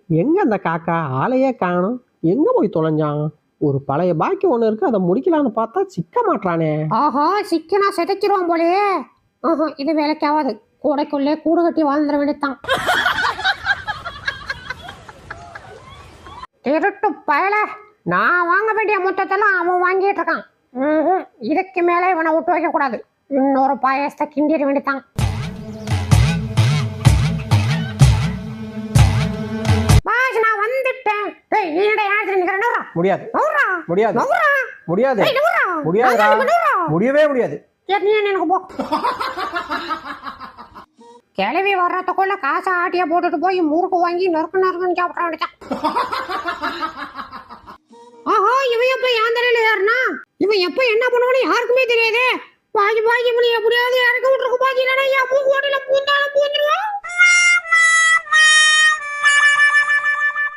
எங்க அந்த காக்கா ஆளையே காணும்? எங்க போய் தொலைஞ்சான்? ஒரு பழைய பாக்கி ஒண்ணு இருக்கு, அதை முடிக்கலான்னு பார்த்தா சிக்க மாட்டானே. ஆஹா, சிக்கனா செதைச்சிருவான் போலயே. ஆஹா, இது வேலைக்காவது. கூடைக்குள்ளே கூடு கட்டி வாழ்ந்துட வேண்டியதான். திருட்டு பயல, நான் வாங்க வேண்டிய மொத்தத்தெல்லாம் அவன் வாங்கிட்டு இருக்கான். இதுக்கு மேலே இவனை விட்டு வைக்க கூடாது. இன்னொரு பாயசத்தை கிண்டிட வேண்டியதான். பாஸ், நான் வந்துட்டேன். டேய், நீ என்னடா யாரு நிக்கறடா? முடியாது முடியாது முடியாது முடியாது முடியவே முடியாது. எனக்கு போ. கிளவி வர்றதுக்குள்ள காசை ஆட்டிய போட்டுட்டு போய் முறுக்கு வாங்கி நறுக்கு நறுக்குன்னு சாப்பிட வேண்டியதான். ஆஹா, இவன் எப்ப என் தலையில ஏறினா? இவன் எப்ப என்ன பண்ணுவான்னு யாருக்குமே தெரியாது. பாஜி பாஜி பண்ணி எப்படியாவது இறக்க விட்டுருக்கு. பாஜி இல்லைன்னா என் மூக்கு ஓட்டில பூந்தாலும் பூந்துருவான்.